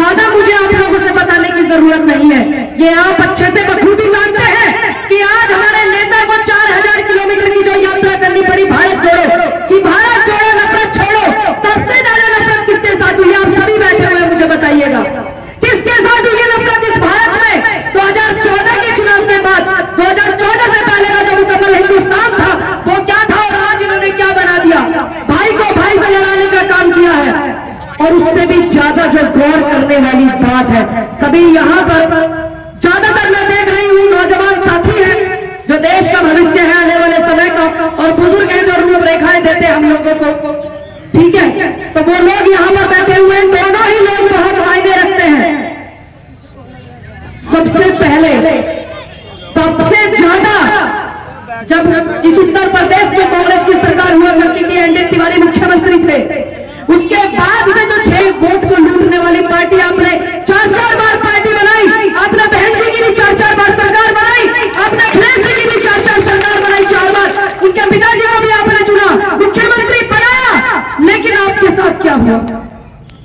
ज्यादा मुझे आप लोगों से बताने की जरूरत नहीं है, ये आप अच्छे से बखूबी जानते हैं कि आज हमारे नेता को 4000 किलोमीटर की जो यात्रा करनी पड़ी भारत जोड़ो, कि भारत जोड़ो नफरत छोड़ो, सबसे ज्यादा नफरत किसके साथ हुई? आप सभी बैठे हुए मुझे बताइएगा, किसके साथ हुई नफरत इस भारत में? 2014 के चुनाव के बाद, 2014 से पहले का जो मुकम्मल हिंदुस्तान था वो क्या था और आज इन्होंने क्या बना दिया? भाई को भाई से लड़ाने का काम किया है। और उससे भी ज्यादा जो गौर करने वाली बात है, सभी यहाँ पर ज्यादातर मैं देख रही हूँ नौजवान साथी हैं जो देश का भविष्य है आने वाले समय का, और बुजुर्ग हैं जो रूपरेखाएं देते हैं हम लोगों को, ठीक है? तो वो लोग यहाँ पर बैठे हुए हैं, दोनों ही लोग बहुत मायने रखते हैं। सबसे पहले सबसे ज्यादा जब इस उत्तर प्रदेश में कांग्रेस की सरकार हुआ करती थी, एनडी तिवारी मुख्यमंत्री थे, उसके बाद से जो 6 वोट को लूटने वाली पार्टी आपने 4-4 बार पार्टी बनाई, आपने बहन जी की भी 4-4 बार सरकार बनाई, आपने अखिलेश जी की भी 4-4 सरकार बनाई, 4 बार उनके पिताजी को भी आपने चुना, मुख्यमंत्री बनाया, लेकिन आपके साथ क्या हुआ?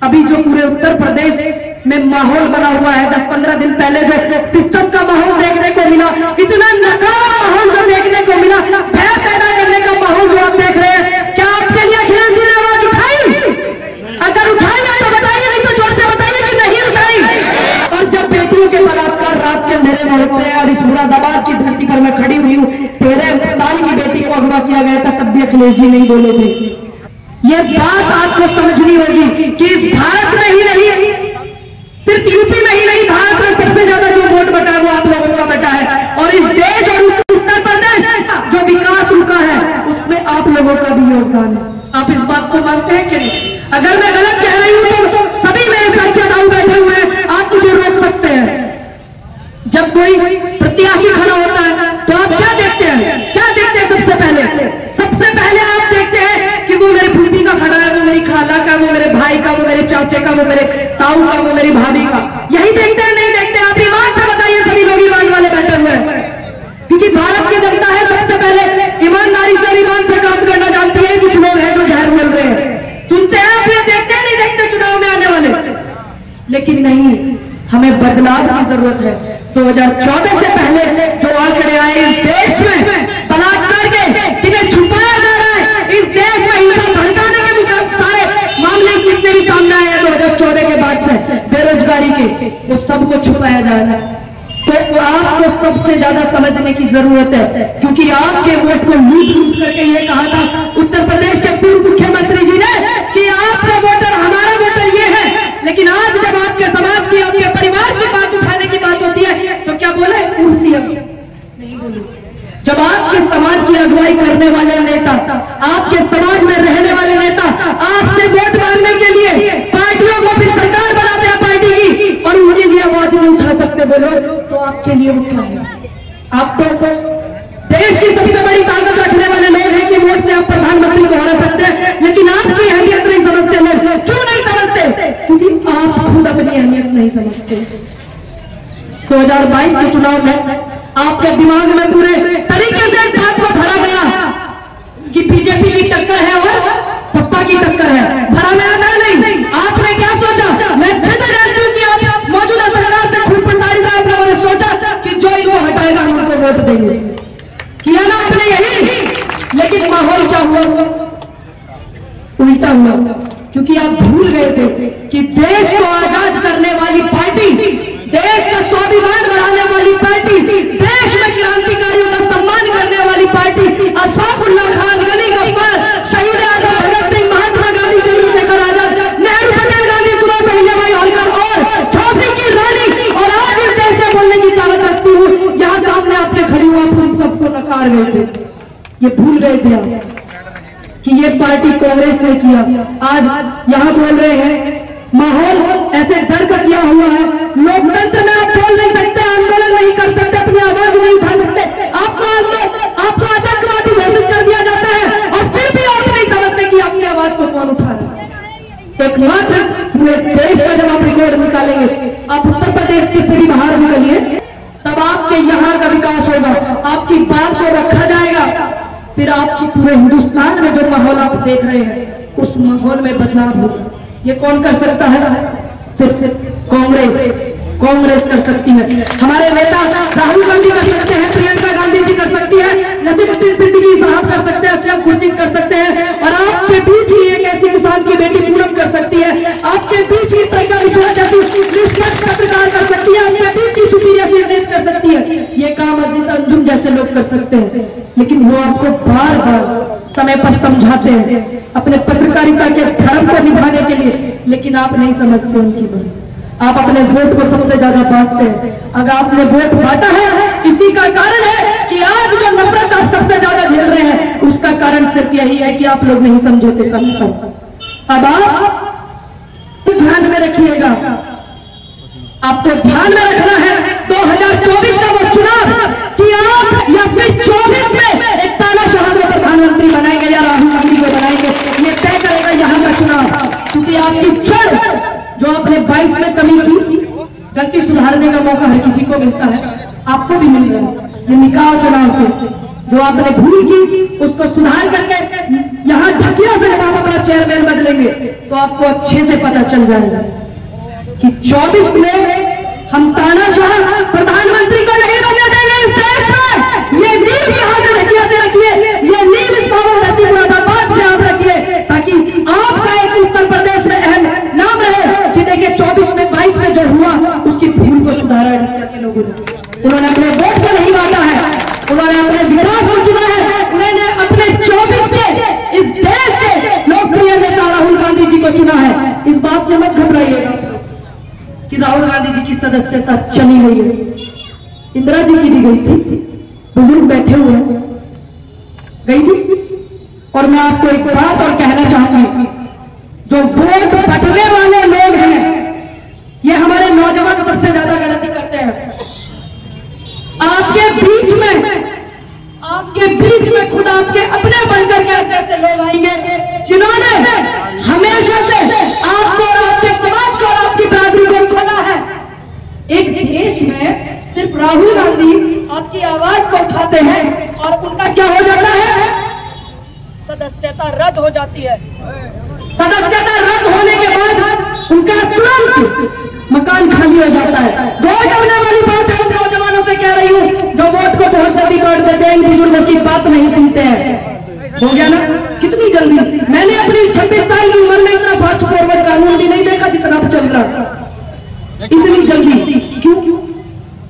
अभी जो पूरे उत्तर प्रदेश में माहौल बना हुआ है, 10-15 दिन पहले जो सिस्टम का माहौल देखने को मिला, इतना नकारा माहौल जो देखने को मिला, भय पैदा करने का माहौल जो आप देख रहे हैं, क्या आपके लिए अखिलेश जी ने आवाज उठाई? अगर उठाई है तो बताइए, नहीं तो जोर से बताइए कि नहीं उठाई। और जब बेटियों के बलात्कार रात के अंधेरे में होते हैं, और इस मुरादाबाद की धरती पर मैं खड़ी हुई हूँ, 13 साल की बेटी को अगवा किया गया था, तब भी अखिलेश जी नहीं बोले थे। ये बात आपको समझनी होगी कि इस भारत में ही नहीं, सिर्फ यूपी में ही नहीं, भारत में सबसे ज्यादा जो वोट बटा है वो आप लोगों का बटा है, और इस देश और उत्तर प्रदेश जो विकास रुका है उसमें आप लोगों का भी योगदान है। आप इस बात को मानते हैं कि नहीं? अगर मैं गलत कह रही हूं तो सभी मेरे चर्चा दाऊ बैठे हुए हैं, आप मुझे रोक सकते हैं। जब कोई प्रत्याशी खड़ा होता है तो आप क्या देखते हैं? क्या देखते हैं? सबसे पहले आप देखते हैं कि वो मेरी फूफी का खड़ा है, वो मेरी खाला का, वो मेरे भाई का, वो मेरे चाचे का, वो मेरे ताऊ का, वो मेरी भाभी का, यही देखते हैं? नहीं देखते? आप ईमान से बताइए, सभी लोग ईमान वाले बैठे हुए हैं, क्योंकि भारत की जनता है सबसे पहले ईमानदारी से, ईमान से काम करना जानती है। कुछ लोग हैं जो जहर मिल रहे हैं, चुनते हैं, आप ये देखते हैं नहीं देखते चुनाव में आने वाले? लेकिन नहीं, हमें बदलाव की जरूरत है। 2014 से पहले जो आंकड़े आए इस देश में बलात्कार के, जिन्हें छुपाया जा रहा है, इस देश में हिंसा भड़काने के सारे मामले जितने भी सामने आए हैं 2014 के बाद से, बेरोजगारी के, वो सबको छुपाया जा रहा है। तो आपको सबसे ज्यादा समझने की जरूरत है, क्योंकि आपके वोट को लूट करके ये कहा था उत्तर प्रदेश के पूर्व मुख्यमंत्री जी ने कि आपका वोटर हमारा वोटर ये है, लेकिन आज जब आपके समाज की, आपके परिवार की बात उठाने की बात होती है तो क्या बोले? कुर्सी नहीं बोले। जब आपके समाज की अगुवाई करने वाले नेता, आपके समाज में रहने वाले नेता आपसे वोट मांगने के लिए पार्टियों को फिर सरकार बनाते हैं पार्टी की, और उनके लिए आवाज नहीं उठा सकते बोलो, तो आपके लिए वो क्या है? आप तो देश की सबसे बड़ी ताकत रखने वाले लोग हैं कि वोट से आप प्रधानमंत्री को हरा सकते हैं, लेकिन आपकी अहमियत नहीं समझते लोग। क्यों नहीं समझते? क्योंकि आप खुद अपनी अहमियत नहीं समझते। 2022 के चुनाव में आपके दिमाग में पूरे तरीके से एक बात को भरा गया कि बीजेपी की टक्कर है और सपा की टक्कर है, भरा में आता नहीं। आपने क्या सोचा? मैं अच्छे से जानती हूँ कि आप मौजूदा सरकार से खूब पटारी था, आप लोगों ने सोचा कि जो इनको हटाएगा हम उनको वोट देंगे, किया ना आपने यही? लेकिन माहौल क्या हुआ? उल्टा हुआ, क्योंकि आप भूल गए थे कि देश को आजाद करने वाली पार्टी, देश का स्वाभिमान बढ़ाने वाली पार्टी, देश में क्रांतिकारियों का सम्मान करने वाली पार्टी, अशफाकुल्लाह खान, गली गफ्फार, शहीद आजम भगत सिंह, महात्मा गांधी, चंद्रशेखर आजाद, नेहरू, पटेल, गांधी, सुभाष, अहिल्याबाई होलकर और झांसी की रानी, और आज इस देश में बोलने की ताकत रखती हूँ, यहाँ सामने आपने खड़ी हुआ उन सबको नकार गए थे। ये भूल गए थे आप कि ये पार्टी कांग्रेस ने किया। आज यहाँ बोल रहे हैं, माहौल ऐसे डर का किया हुआ है, लोकतंत्र में आप बोल नहीं सकते, आंदोलन नहीं कर सकते, अपनी आवाज नहीं उठा सकते, आपको आतंकवादी घोषित कर दिया जाता है, और फिर भी आप नहीं समझते कि आपकी आवाज को कौन उठा रहा है। एकमात्र पूरे देश का जब आप रिकॉर्ड निकालेंगे, आप उत्तर प्रदेश से भी बाहर निकलिए, तब आपके यहाँ का विकास होगा, आपकी बात को रखा जाएगा, फिर आपकी पूरे हिंदुस्तान में जो माहौल आप देख रहे हैं उस माहौल में बदलाव होगा। ये कौन कर सकता है? सिर्फ कांग्रेस कर सकती है, हमारे नेता राहुल गांधी कर सकते हैं, प्रियंका गांधी जी कर सकती है, नसीमुद्दीन सिद्दीकी साहब कर सकते हैं, असलम खुर्शीद कर सकते हैं, और आपके बीच ही एक ऐसी किसान की बेटी पूनम कर सकती है, आपके बीच ही प्रज्ञा मिश्रा जैसी निष्पक्ष पत्रकार कर सकती है, आपके बीच ही सुप्रिया सिंह कर सकती है। ये काम अजीज अंजुम जैसे लोग कर सकते हैं, लेकिन वो आपको बार बार समय पर समझाते हैं अपने पत्रकारिता के धर्म को निभाने के लिए, लेकिन आप नहीं समझते उनकी बात। आप अपने वोट को सबसे ज्यादा बांटते हैं। अगर आपने वोट बांटा है, इसी का कारण है कि आज जो नफरत आप सबसे ज्यादा झेल रहे हैं, उसका कारण सिर्फ यही है कि आप लोग नहीं समझते सबको। अब आप ध्यान में रखिएगा, आपको ध्यान में रखना है 2024 का वो चुनाव कि आप या फिर 24 में एक तानाशाह को प्रधानमंत्री बनाएंगे या राहुल गांधी को बनाएंगे, ये तय करेगा यहाँ का चुनाव। क्योंकि आपकी जड़ जो आपने 22 में कमी की, गलती सुधारने का मौका हर किसी को मिलता है, आपको भी मिल रहा है। ये निकाह चुनाव से जो आपने भूल की उसको सुधार करके यहाँ ढकिया से जब आप अपना चेयरमैन बदलेंगे तो आपको अच्छे से पता चल जाएगा कि 24 में हम तानाशाह प्रधानमंत्री को नहीं बनने देंगे इस देश में। ये नींव यहाँ से ढकिया से रखिए, ये नींव इस पावागढ़ मुरादाबाद से आप रखिए, ताकि आपका एक उत्तर प्रदेश में अहम नाम रहे कि देखिए 24 में 22 में जो हुआ उसकी भूल को सुधारा के लोगों ने। उन्होंने अपने वोट को नहीं बांटा है, उन्होंने अपने विकास को चुना है, उन्होंने अपने 24 के इस देश के लोकप्रिय नेता राहुल गांधी जी को चुना है। इस बात से मत घबराइएगा कि राहुल गांधी जी की सदस्यता चली गई है, इंदिरा जी की भी गई थी, बुजुर्ग बैठे हुए हैं, गई थी। और मैं आपको एक बात और कहना चाहती हूं, जो वोट बंटने वाले लोग हैं, ये हमारे नौजवान सबसे ज्यादा गलती करते हैं। आपके बीच में खुद आपके अपने बनकर के ऐसे लोग आएंगे जिन्होंने हमेशा से आपको और आपके समाज को और आपकी बरादरी को छला है। एक देश में सिर्फ राहुल गांधी आपकी आवाज को उठाते हैं और उनका क्या हो जाता है, सदस्यता रद्द हो जाती है। सदस्यता रद्द होने के बाद उनका तुरंत मकान खाली हो जाता है। वोट होने वाली बात है, नौजवानों से कह रही हूँ जो वोट को बहुत जल्दी बांट देते हैं, बुजुर्गों की बात नहीं सुनते हैं। हो गया ना कितनी जल्दी। मैंने अपनी 26 साल की उम्र में इतना फास्ट फॉरवर्ड कानून भी नहीं देखा जितना अब चल रहा था, इतनी जल्दी। क्यों?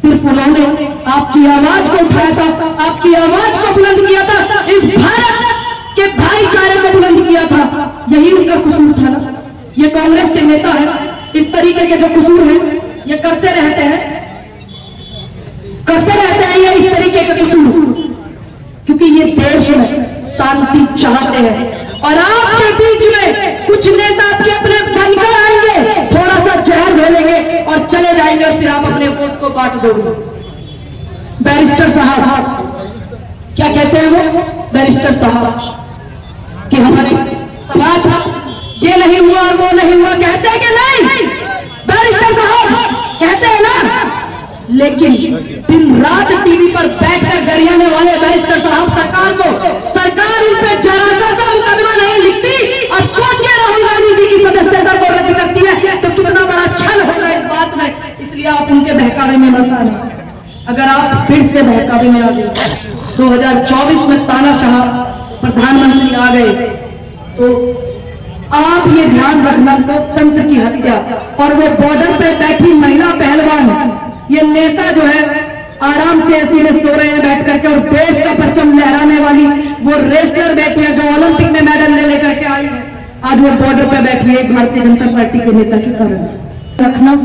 सिर्फ उन्होंने आपकी आवाज को उठाया था, आपकी आवाज को बुलंद किया था, इस भारत के भाईचारे को बुलंद किया था। यही उनका कसूर था ना। ये कांग्रेस के नेता है, इस तरीके के जो कसूर हैं ये करते रहते हैं ये इस तरीके के कसूर, क्योंकि ये देश में शांति चाहते हैं। और आपके बीच में कुछ नेता आपके अपने बनकर आएंगे, थोड़ा सा जहर घोलेंगे और चले जाएंगे, और फिर आप अपने वोट को बांट दोगे। बैरिस्टर साहब क्या कहते हैं वो, बैरिस्टर साहब कि हमारे समाज ये नहीं हुआ और वो नहीं हुआ, कहते हैं कि नहीं, बैरिस्टर साहब कहते हैं ना, लेकिन दिन रात टीवी पर बैठकर गरियाने वाले बैरिस्टर साहब सरकार उन पर जरा सा मुकदमा नहीं लिखती, और सोचिए राहुल गांधी जी की सदस्यता को रद्द करती है तो कितना बड़ा छल होगा इस बात में। इसलिए आप उनके बहकावे में मत आना। अगर आप फिर से बहकावे में आ गए, 2024 में तानाशाह प्रधानमंत्री आ गए, तो आप ये ध्यान रखना, लोकतंत्र की हत्या और वो बॉर्डर पे बैठी महिला पहलवान, ये नेता जो है आराम से ऐसे में सो रहे हैं बैठ करके, और देश का परचम लहराने वाली वो रेसलर बैठी है जो ओलंपिक में मेडल ले लेकर के आई है, आज वो बॉर्डर पे बैठी है भारतीय जनता पार्टी के नेता के कारण। रखना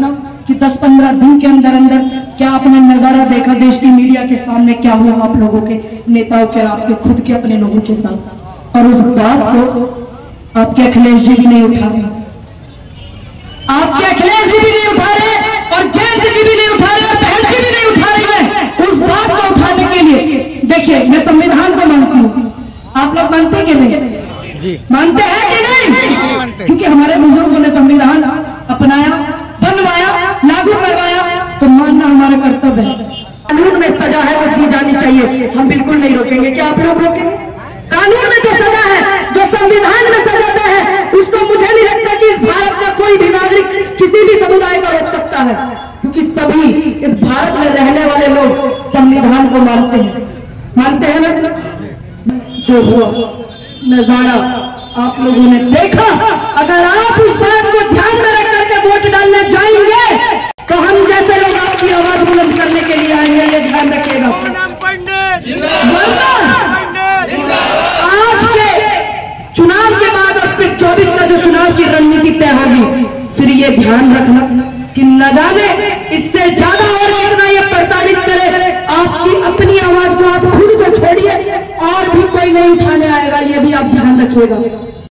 कि 10-15 दिन के अंदर अंदर क्या आपने नजारा देखा देश की मीडिया के सामने क्या हुआ आप लोगों के नेताओं के, आपके खुद के अपने लोगों के साथ, और उस बात को आपके अखिलेश जी भी नहीं उठा रहे, आपके अखिलेश जी भी नहीं उठा रहे, और जयंत जी भी नहीं उठा रहे, और बहन जी भी नहीं उठा रही है। उस बात को उठाने के लिए देखिए, मैं संविधान को मानती हूँ, आप लोग मानते कि नहीं जी? मानते हैं कि नहीं? क्योंकि हमारे बुजुर्गों ने संविधान अपनाया, बनवाया, लागू करवाया, तो मानना हमारा कर्तव्य है। कानून में सजा है वो दी जानी चाहिए, हम बिल्कुल नहीं रोकेंगे। क्या आप लोग रोकेंगे? कानून में जो सजा है, जो संविधान में सजा है, उसको मुझे नहीं लगता कि इस भारत का कोई भी नागरिक किसी भी समुदाय का रोक सकता है। सकता है, क्योंकि सभी इस भारत में रहने वाले लोग संविधान को मानते हैं ना। जो हुआ नजारा आप लोगों ने देखा। अगर आप उस बात को ध्यान में रख करके वोट डालने जाएंगे तो हम जैसे लोग आपकी आवाज बुलंद करने के लिए आएंगे, ये ध्यान रखिएगा। आज के चुनाव के बाद और फिर 24 का जो चुनाव की रणनीति तय होगी, फिर ये ध्यान रखना कि न जाने इससे ज्यादा और कितना ये प्रताड़ित करे आपकी अपनी आवाज को। आप खुद को छोड़िए और भी कोई नहीं उठाने आएगा, ये भी आप ध्यान रखिएगा।